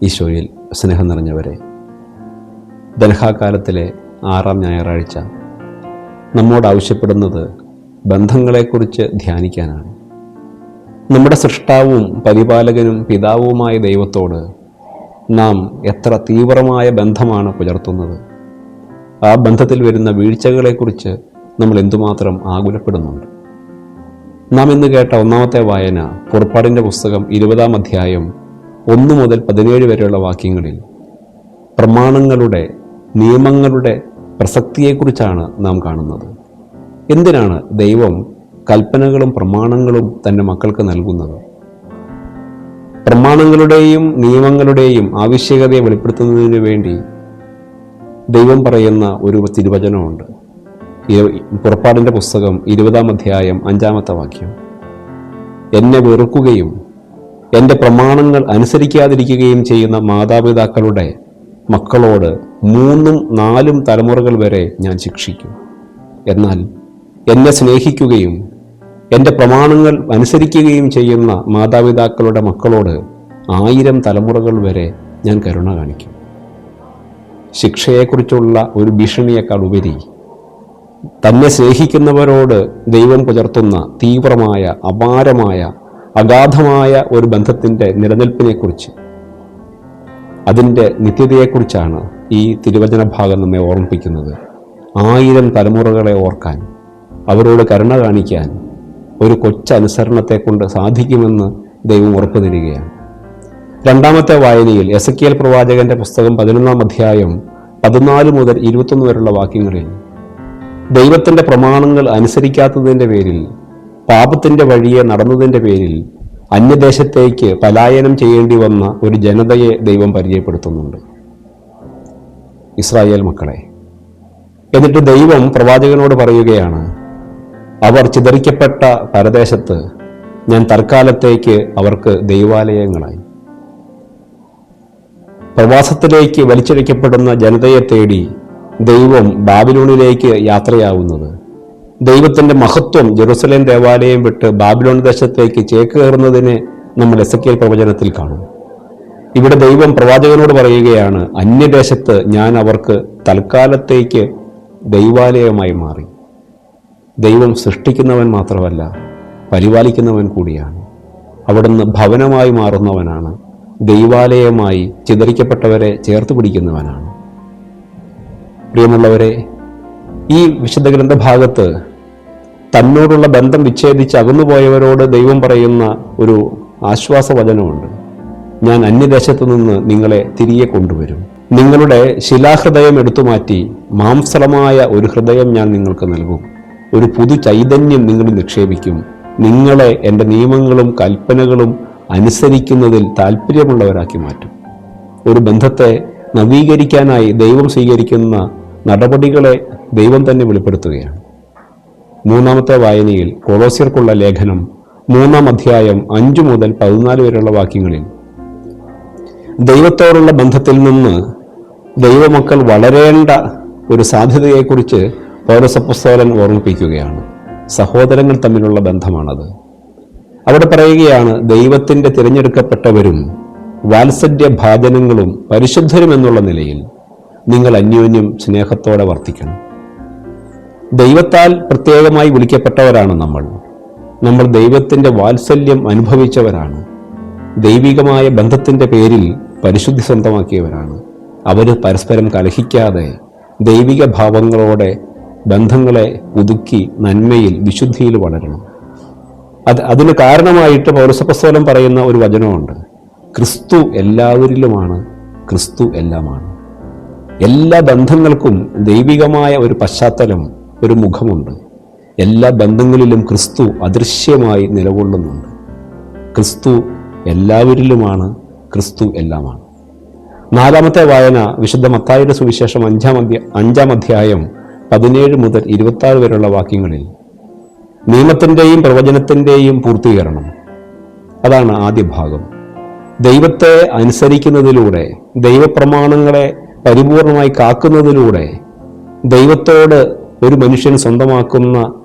ഈശോയിൽ സ്നേഹം നിറഞ്ഞവരെ, ദൽഹാകാലത്തിലെ 6-ാം ഞായറാഴ്ച നമ്മോട് ആവശ്യപ്പെടുന്നത് ബന്ധങ്ങളെക്കുറിച്ച് ധ്യാനിക്കാനാണ്. നമ്മുടെ സൃഷ്ടാവും പരിപാലകനും പിതാവുമായ ദൈവത്തോട് നാം എത്ര തീവ്രമായ ബന്ധമാണ് പുലർത്തുന്നത്. ആ ബന്ധത്തിൽ വരുന്ന വീഴ്ചകളെക്കുറിച്ച് നമ്മൾ എന്തുമാത്രം ആകുലപ്പെടുന്നുണ്ട്. നാം ഇന്ന് കേട്ട ഒന്നാമത്തെ വായന പുറപ്പാടിൻ്റെ പുസ്തകം 20-ാം അധ്യായം 1 മുതൽ 17 വരെയുള്ള വാക്യങ്ങളിൽ പ്രമാണങ്ങളുടെ, നിയമങ്ങളുടെ പ്രസക്തിയെക്കുറിച്ചാണ് നാം കാണുന്നത്. എന്തിനാണ് ദൈവം കൽപ്പനകളും പ്രമാണങ്ങളും തൻ്റെ മക്കൾക്ക് നൽകുന്നത്? പ്രമാണങ്ങളുടെയും നിയമങ്ങളുടെയും ആവശ്യകതയെ വെളിപ്പെടുത്തുന്നതിന് വേണ്ടി ദൈവം പറയുന്ന ഒരു തിരുവചനമുണ്ട്. പുറപ്പാടിൻ്റെ പുസ്തകം 20-ാം അധ്യായം 5-ാമത്തെ വാക്യം: എന്നെ വെറുക്കുകയും എൻ്റെ പ്രമാണങ്ങൾ അനുസരിക്കാതിരിക്കുകയും ചെയ്യുന്ന മാതാപിതാക്കളുടെ മക്കളോട് 3-4 തലമുറകൾ വരെ ഞാൻ ശിക്ഷിക്കും. എന്നാൽ എന്നെ സ്നേഹിക്കുകയും എൻ്റെ പ്രമാണങ്ങൾ അനുസരിക്കുകയും ചെയ്യുന്ന മാതാപിതാക്കളുടെ മക്കളോട് 1000 തലമുറകൾ വരെ ഞാൻ കരുണ കാണിക്കും. ശിക്ഷയെക്കുറിച്ചുള്ള ഒരു ഭീഷണിയേക്കാൾ ഉപരി തന്നെ സ്നേഹിക്കുന്നവരോട് ദൈവം പുലർത്തുന്ന തീവ്രമായ, അപാരമായ, അഗാധമായ ഒരു ബന്ധത്തിൻ്റെ നിലനിൽപ്പിനെക്കുറിച്ച്, അതിൻ്റെ നിത്യതയെക്കുറിച്ചാണ് ഈ തിരുവചന ഭാഗം നമ്മെ ഓർമ്മിപ്പിക്കുന്നത്. 1000 തലമുറകളെ ഓർക്കാൻ, അവരോട് കരുണ കാണിക്കാൻ ഒരു കൊച്ചനുസരണത്തെ കൊണ്ട് സാധിക്കുമെന്ന് ദൈവം ഉറപ്പു തരികയാണ്. 2-ാമത്തെ വായനയിൽ എസെക്കിയേൽ പ്രവാചകന്റെ പുസ്തകം 11-ാം അധ്യായം 14 മുതൽ 21 വരെയുള്ള വാക്യങ്ങളിൽ ദൈവത്തിൻ്റെ പ്രമാണങ്ങൾ അനുസരിക്കാത്തതിൻ്റെ പേരിൽ, പാപത്തിൻ്റെ വഴിയെ നടന്നതിൻ്റെ പേരിൽ അന്യദേശത്തേക്ക് പലായനം ചെയ്യേണ്ടി വന്ന ഒരു ജനതയെ ദൈവം പരിചയപ്പെടുത്തുന്നുണ്ട്, ഇസ്രായേൽ മക്കളെ. എന്നിട്ട് ദൈവം പ്രവാചകനോട് പറയുകയാണ്, അവർ ചിതറിക്കപ്പെട്ട പരദേശത്ത് ഞാൻ തൽക്കാലത്തേക്ക് അവർക്ക് ദൈവാലയങ്ങളായി. പ്രവാസത്തിലേക്ക് വലിച്ചിഴക്കപ്പെടുന്ന ജനതയെ തേടി ദൈവം ബാബിലോണിലേക്ക് യാത്രയാവുന്നത്, ദൈവത്തിൻ്റെ മഹത്വം ജെറുസലേം ദേവാലയം വിട്ട് ബാബിലോൺ ദേശത്തേക്ക് ചേക്കേറുന്നതിനെ നമ്മൾ എസെക്കിയേൽ പ്രവചനത്തിൽ കാണും. ഇവിടെ ദൈവം പ്രവാചകനോട് പറയുകയാണ്, അന്യദേശത്ത് ഞാൻ അവർക്ക് തൽക്കാലത്തേക്ക് ദൈവാലയമായി മാറി. ദൈവം സൃഷ്ടിക്കുന്നവൻ മാത്രമല്ല, പരിപാലിക്കുന്നവൻ കൂടിയാണ്. അവിടുന്ന് ഭവനമായി മാറുന്നവനാണ്, ദൈവാലയമായി ചിതറിക്കപ്പെട്ടവരെ ചേർത്ത് പിടിക്കുന്നവനാണ്. പ്രിയമുള്ളവരെ, ഈ വിശുദ്ധ ഗ്രന്ഥഭാഗത്ത് തന്നോടുള്ള ബന്ധം വിച്ഛേദിച്ച് അകന്നുപോയവരോട് ദൈവം പറയുന്ന ഒരു ആശ്വാസവചനമുണ്ട്. ഞാൻ അന്യദേശത്തു നിന്ന് നിങ്ങളെ തിരികെ കൊണ്ടുവരും. നിങ്ങളുടെ ശിലാഹൃദയം എടുത്തുമാറ്റി മാംസളമായ ഒരു ഹൃദയം ഞാൻ നിങ്ങൾക്ക് നൽകും. ഒരു പുതു ചൈതന്യം നിങ്ങളിൽ നിക്ഷേപിക്കും. നിങ്ങളെ എൻ്റെ നിയമങ്ങളും കൽപ്പനകളും അനുസരിക്കുന്നതിൽ താല്പര്യമുള്ളവരാക്കി മാറ്റും. ഒരു ബന്ധത്തെ നവീകരിക്കാനായി ദൈവം സ്വീകരിക്കുന്ന നടപടികളെ ദൈവം തന്നെ വെളിപ്പെടുത്തുകയാണ്. 3-ാമത്തെ വായനയിൽ കൊളോസ്യർക്കുള്ള ലേഖനം 3-ാം അധ്യായം 5 മുതൽ 14 വരെയുള്ള വാക്യങ്ങളിൽ ദൈവത്തോടുള്ള ബന്ധത്തിൽ നിന്ന് ദൈവമക്കൾ വളരേണ്ട ഒരു സാധ്യതയെക്കുറിച്ച് പൗലോസ് അപ്പോസ്തലൻ ഓർമ്മിപ്പിക്കുകയാണ്. സഹോദരങ്ങൾ തമ്മിലുള്ള ബന്ധമാണത്. അവിടെ പറയുകയാണ്, ദൈവത്തിൻ്റെ തിരഞ്ഞെടുക്കപ്പെട്ടവരും വാത്സല്യഭാജനങ്ങളും പരിശുദ്ധരും എന്നുള്ള നിലയിൽ നിങ്ങൾ അന്യോന്യം സ്നേഹത്തോടെ വർത്തിക്കണം. ദൈവത്താൽ പ്രത്യേകമായി വിളിക്കപ്പെട്ടവരാണ് നമ്മൾ ദൈവത്തിൻ്റെ വാത്സല്യം അനുഭവിച്ചവരാണ്. ദൈവികമായ ബന്ധത്തിൻ്റെ പേരിൽ പരിശുദ്ധി സ്വന്തമാക്കിയവരാണ്. അവർ പരസ്പരം കലഹിക്കാതെ ദൈവിക ഭാവങ്ങളോടെ ബന്ധങ്ങളെ പുതുക്കി നന്മയിൽ, വിശുദ്ധിയിൽ വളരണം. അതിന് കാരണമായിട്ട് പൗലോസ് അപ്പോസ്തലൻ പറയുന്ന ഒരു വചനമുണ്ട്: ക്രിസ്തു എല്ലാവരിലുമാണ്, ക്രിസ്തു എല്ലാമാണ്. എല്ലാ ബന്ധങ്ങൾക്കും ദൈവികമായ ഒരു പശ്ചാത്തലം, ഒരു മുഖമുണ്ട്. എല്ലാ ബന്ധങ്ങളിലും ക്രിസ്തു അദൃശ്യമായി നിലകൊള്ളുന്നുണ്ട്. ക്രിസ്തു എല്ലാവരിലുമാണ്, ക്രിസ്തു എല്ലാമാണ്. 4-ാമത്തെ വായന വിശുദ്ധ മത്തായിയുടെ സുവിശേഷം 5-ാം അധ്യായം 17 മുതൽ 26 വരെയുള്ള വാക്യങ്ങളിൽ നിയമത്തിൻ്റെയും പ്രവചനത്തിൻ്റെയും പൂർത്തീകരണം, അതാണ് ആദ്യ ഭാഗം. ദൈവത്തെ അനുസരിക്കുന്നതിലൂടെ, ദൈവപ്രമാണങ്ങളെ പരിപൂർണമായി കാക്കുന്നതിലൂടെ ദൈവത്തോട് ഒരു മനുഷ്യൻ സ്വന്തമാക്കുന്ന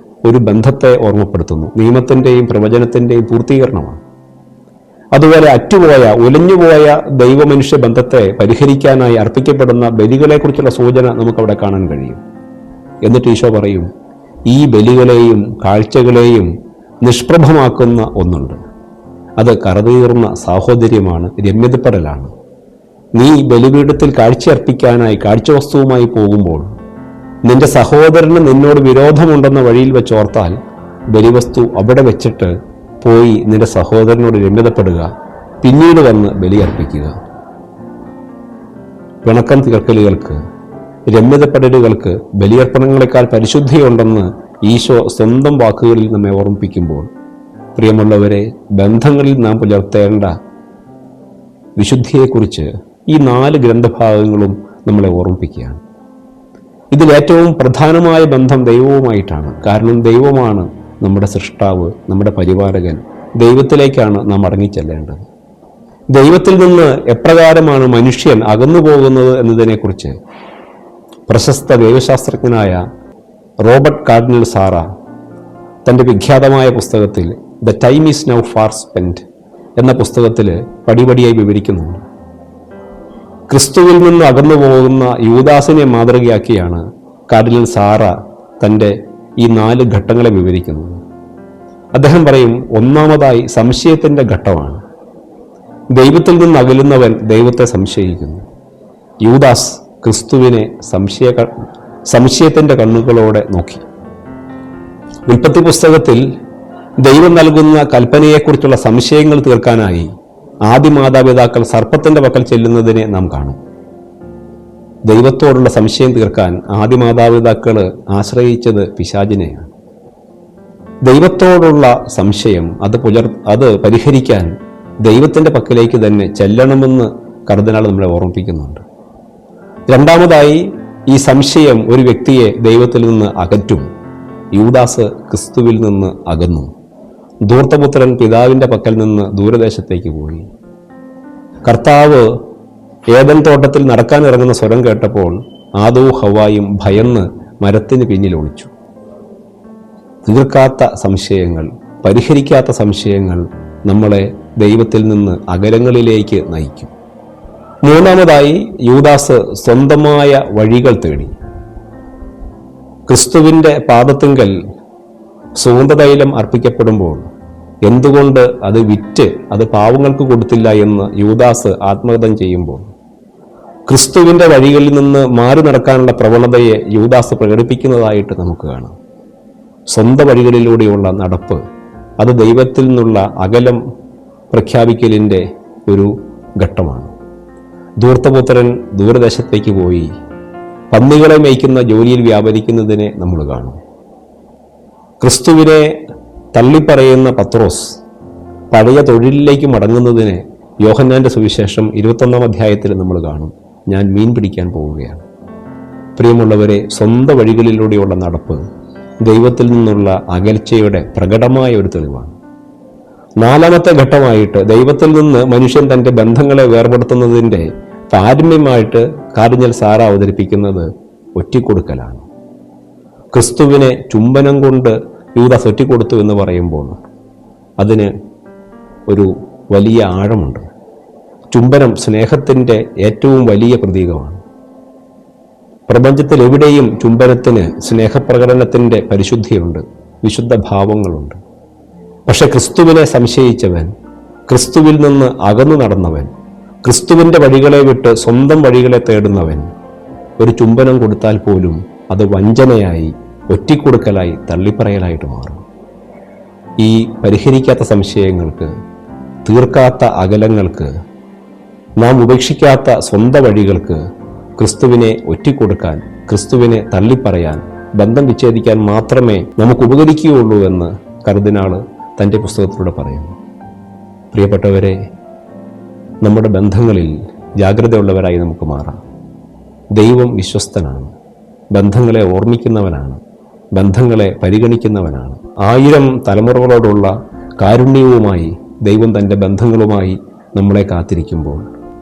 ഒരു ബന്ധത്തെ ഓർമ്മപ്പെടുത്തുന്നു. നിയമത്തിൻ്റെയും പ്രവചനത്തിൻ്റെയും പൂർത്തീകരണമാണ്. അതുപോലെ അറ്റുപോയ ഉലഞ്ഞുപോയ ദൈവമനുഷ്യ ബന്ധത്തെ പരിഹരിക്കാനായി അർപ്പിക്കപ്പെടുന്ന ബലികളെക്കുറിച്ചുള്ള സൂചന നമുക്കവിടെ കാണാൻ കഴിയും. എന്നിട്ട് ഈശോ പറയും, ഈ ബലികളെയും കാഴ്ചകളെയും നിഷ്പ്രഭമാക്കുന്ന ഒന്നുണ്ട്. അത് കറതീർന്ന സാഹോദര്യമാണ്, രമ്യതപ്പെടലാണ്. നീ ബലിപീഠത്തിൽ കാഴ്ചയർപ്പിക്കാനായി കാഴ്ചവസ്തുവുമായി പോകുമ്പോൾ നിന്റെ സഹോദരന് നിന്നോട് വിരോധമുണ്ടെന്ന വഴിയിൽ വെച്ചോർത്താൽ ബലിവസ്തു അവിടെ വെച്ചിട്ട് പോയി നിന്റെ സഹോദരനോട് രമ്യതപ്പെടുക, പിന്നീട് വന്ന് ബലിയർപ്പിക്കുക. പിണക്കം തീർക്കലുകൾക്ക്, രമ്യതപ്പെടലുകൾക്ക് ബലിയർപ്പണങ്ങളെക്കാൾ പരിശുദ്ധിയുണ്ടെന്ന് ഈശോ സ്വന്തം വാക്കുകളിൽ നമ്മെ ഓർമ്മിപ്പിക്കുമ്പോൾ, പ്രിയമുള്ളവരെ, ബന്ധങ്ങളിൽ നാം പുലർത്തേണ്ട വിശുദ്ധിയെക്കുറിച്ച് ഈ 4 ഗ്രന്ഥഭാഗങ്ങളും നമ്മളെ ഓർമ്മിപ്പിക്കുകയാണ്. ഇതിലേറ്റവും പ്രധാനമായ ബന്ധം ദൈവവുമായിട്ടാണ്. കാരണം ദൈവമാണ് നമ്മുടെ സൃഷ്ടാവ്, നമ്മുടെ പരിപാലകൻ. ദൈവത്തിലേക്കാണ് നാം മടങ്ങിച്ചെല്ലേണ്ടത്. ദൈവത്തിൽ നിന്ന് എപ്രകാരമാണ് മനുഷ്യൻ അകന്നു പോകുന്നത് എന്നതിനെക്കുറിച്ച് പ്രശസ്ത ദൈവശാസ്ത്രജ്ഞനായ റോബർട്ട് കാർഡിനൽ സാറ തൻ്റെ വിഖ്യാതമായ പുസ്തകത്തിൽ the time is now far spend എന്ന പുസ്തകത്തിൽ പടിപടിയായി വിവരിക്കുന്നുണ്ട്. ക്രിസ്തുവിൽ നിന്ന് അകന്നു പോകുന്ന യൂദാസിനെ മാതൃകയാക്കിയാണ് കാർഡിനൽ സാറ തൻ്റെ ഈ 4 ഘട്ടങ്ങളെ വിവരിക്കുന്നത്. അദ്ദേഹം പറയും, ഒന്നാമതായി സംശയത്തിൻ്റെ ഘട്ടമാണ്. ദൈവത്തിൽ നിന്ന് അകലുന്നവൻ ദൈവത്തെ സംശയിക്കുന്നു. യൂദാസ് ക്രിസ്തുവിനെ സംശയത്തിൻ്റെ കണ്ണുകളോടെ നോക്കി. ഉൽപ്പത്തി പുസ്തകത്തിൽ ദൈവം നൽകുന്ന കൽപ്പനയെക്കുറിച്ചുള്ള സംശയങ്ങൾ തീർക്കാനായി ആദി മാതാപിതാക്കൾ സർപ്പത്തിൻ്റെ പക്കൽ ചെല്ലുന്നതിനെ നാം കാണും. ദൈവത്തോടുള്ള സംശയം തീർക്കാൻ ആദി മാതാപിതാക്കൾ ആശ്രയിച്ചത് പിശാചിനെയാണ്. ദൈവത്തോടുള്ള സംശയം അത് പരിഹരിക്കാൻ ദൈവത്തിൻ്റെ പക്കലേക്ക് തന്നെ ചെല്ലണമെന്ന് കർദിനാൾ നമ്മളെ ഓർമ്മിപ്പിക്കുന്നുണ്ട്. രണ്ടാമതായി, ഈ സംശയം ഒരു വ്യക്തിയെ ദൈവത്തിൽ നിന്ന് അകറ്റും. യൂദാസ് ക്രിസ്തുവിൽ നിന്ന് അകന്നു. ധൂർത്തപുത്രൻ പിതാവിൻ്റെ പക്കൽ നിന്ന് ദൂരദേശത്തേക്ക് പോയി. കർത്താവ് ഏദൻ തോട്ടത്തിൽ നടക്കാൻ ഇറങ്ങുന്ന സ്വരം കേട്ടപ്പോൾ ആദവും ഹവ്വായും ഭയന്ന് മരത്തിന് പിന്നിൽ ഒളിച്ചു. തീർക്കാത്ത സംശയങ്ങൾ, പരിഹരിക്കാത്ത സംശയങ്ങൾ നമ്മളെ ദൈവത്തിൽ നിന്ന് അകലങ്ങളിലേക്ക് നയിക്കും. മൂന്നാമതായി, യൂദാസ് സ്വന്തമായ വഴികൾ തേടി. ക്രിസ്തുവിൻ്റെ പാദത്തിങ്കൽ സുഗന്ധതൈലം അർപ്പിക്കപ്പെടുമ്പോൾ എന്തുകൊണ്ട് അത് വിറ്റ് അത് പാവങ്ങൾക്ക് കൊടുത്തില്ല എന്ന് യൂദാസ് ആത്മഹത്യ ചെയ്യുമ്പോൾ, ക്രിസ്തുവിൻ്റെ വഴികളിൽ നിന്ന് മാറി നടക്കാനുള്ള പ്രവണതയെ യൂദാസ് പ്രകടിപ്പിക്കുന്നതായിട്ട് നമുക്ക് കാണാം. സ്വന്തം വഴികളിലൂടെയുള്ള നടപ്പ് അത് ദൈവത്തിൽ നിന്നുള്ള അകലം പ്രഖ്യാപിക്കലിൻ്റെ ഒരു ഘട്ടമാണ്. ധൂർത്തപുത്രൻ ദൂരദേശത്തേക്ക് പോയി പന്നികളെ മേയ്ക്കുന്ന ജോലിയിൽ വ്യാപരിക്കുന്നതിനെ നമ്മൾ കാണും. ക്രിസ്തുവിനെ തള്ളിപ്പറയുന്ന പത്രോസ് പഴയ തൊഴിലിലേക്ക് മടങ്ങുന്നതിനെ യോഹന്നാന്റെ സുവിശേഷം 21-ാം അധ്യായത്തിൽ നമ്മൾ കാണും. ഞാൻ മീൻ പിടിക്കാൻ പോവുകയാണ്. പ്രിയമുള്ളവരെ, സ്വന്തം വഴികളിലൂടെയുള്ള നടപ്പ് ദൈവത്തിൽ നിന്നുള്ള അകൽച്ചയുടെ പ്രകടമായ ഒരു തെളിവാണ്. നാലാമത്തെ ഘട്ടമായിട്ട് ദൈവത്തിൽ നിന്ന് മനുഷ്യൻ തൻ്റെ ബന്ധങ്ങളെ വേർപെടുത്തുന്നതിൻ്റെ പാരമ്യമായിട്ട് കാർഡിനൽ സാറ അവതരിപ്പിക്കുന്നത് ഒറ്റിക്കൊടുക്കലാണ്. ക്രിസ്തുവിനെ ചുംബനം കൊണ്ട് യൂദാസ് ഒറ്റിക്കൊടുത്തു എന്ന് പറയുമ്പോൾ അതിന് ഒരു വലിയ ആഴമുണ്ട്. ചുംബനം സ്നേഹത്തിൻ്റെ ഏറ്റവും വലിയ പ്രതീകമാണ്. പ്രപഞ്ചത്തിൽ എവിടെയും ചുംബനത്തിന് സ്നേഹപ്രകടനത്തിൻ്റെ പരിശുദ്ധിയുണ്ട്, വിശുദ്ധ ഭാവങ്ങളുണ്ട്. പക്ഷെ ക്രിസ്തുവിനെ സംശയിച്ചവൻ, ക്രിസ്തുവിൽ നിന്ന് അകന്നു നടന്നവൻ, ക്രിസ്തുവിൻ്റെ വഴികളെ വിട്ട് സ്വന്തം വഴികളെ തേടുന്നവൻ ഒരു ചുംബനം കൊടുത്താൽ പോലും അത് വഞ്ചനയായി, ഒറ്റിക്കൊടുക്കലായി, തള്ളിപ്പറയലായിട്ട് മാറും. ഈ പരിഹരിക്കാത്ത സംശയങ്ങൾക്ക്, തീർക്കാത്ത അകലങ്ങൾക്ക്, നാം ഉപേക്ഷിക്കാത്ത സ്വന്തം വഴികൾക്ക് ക്രിസ്തുവിനെ ഒറ്റിക്കൊടുക്കാൻ, ക്രിസ്തുവിനെ തള്ളിപ്പറയാൻ, ബന്ധം വിച്ഛേദിക്കാൻ മാത്രമേ നമുക്ക് ഉപകരിക്കുകയുള്ളൂ എന്ന് കർദിനാള് തൻ്റെ പുസ്തകത്തിലൂടെ പറയുന്നു. പ്രിയപ്പെട്ടവരെ, നമ്മുടെ ബന്ധങ്ങളിൽ ജാഗ്രതയുള്ളവരായി നമുക്ക് മാറാം. ദൈവം വിശ്വസ്തനാണ്, ബന്ധങ്ങളെ ഓർമ്മിക്കുന്നവനാണ്, ബന്ധങ്ങളെ പരിഗണിക്കുന്നവനാണ്. 1000 തലമുറകളോടുള്ള കാരുണ്യവുമായി ദൈവം തൻ്റെ ബന്ധങ്ങളുമായി നമ്മളെ കാത്തിരിക്കുമ്പോൾ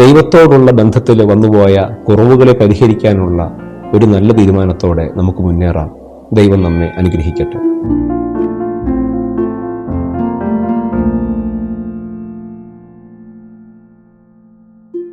ദൈവത്തോടുള്ള ബന്ധത്തിൽ വന്നുപോയ കുറവുകളെ പരിഹരിക്കാനുള്ള ഒരു നല്ല തീരുമാനത്തോടെ നമുക്ക് മുന്നേറാം. ദൈവം നമ്മെ അനുഗ്രഹിക്കട്ടെ.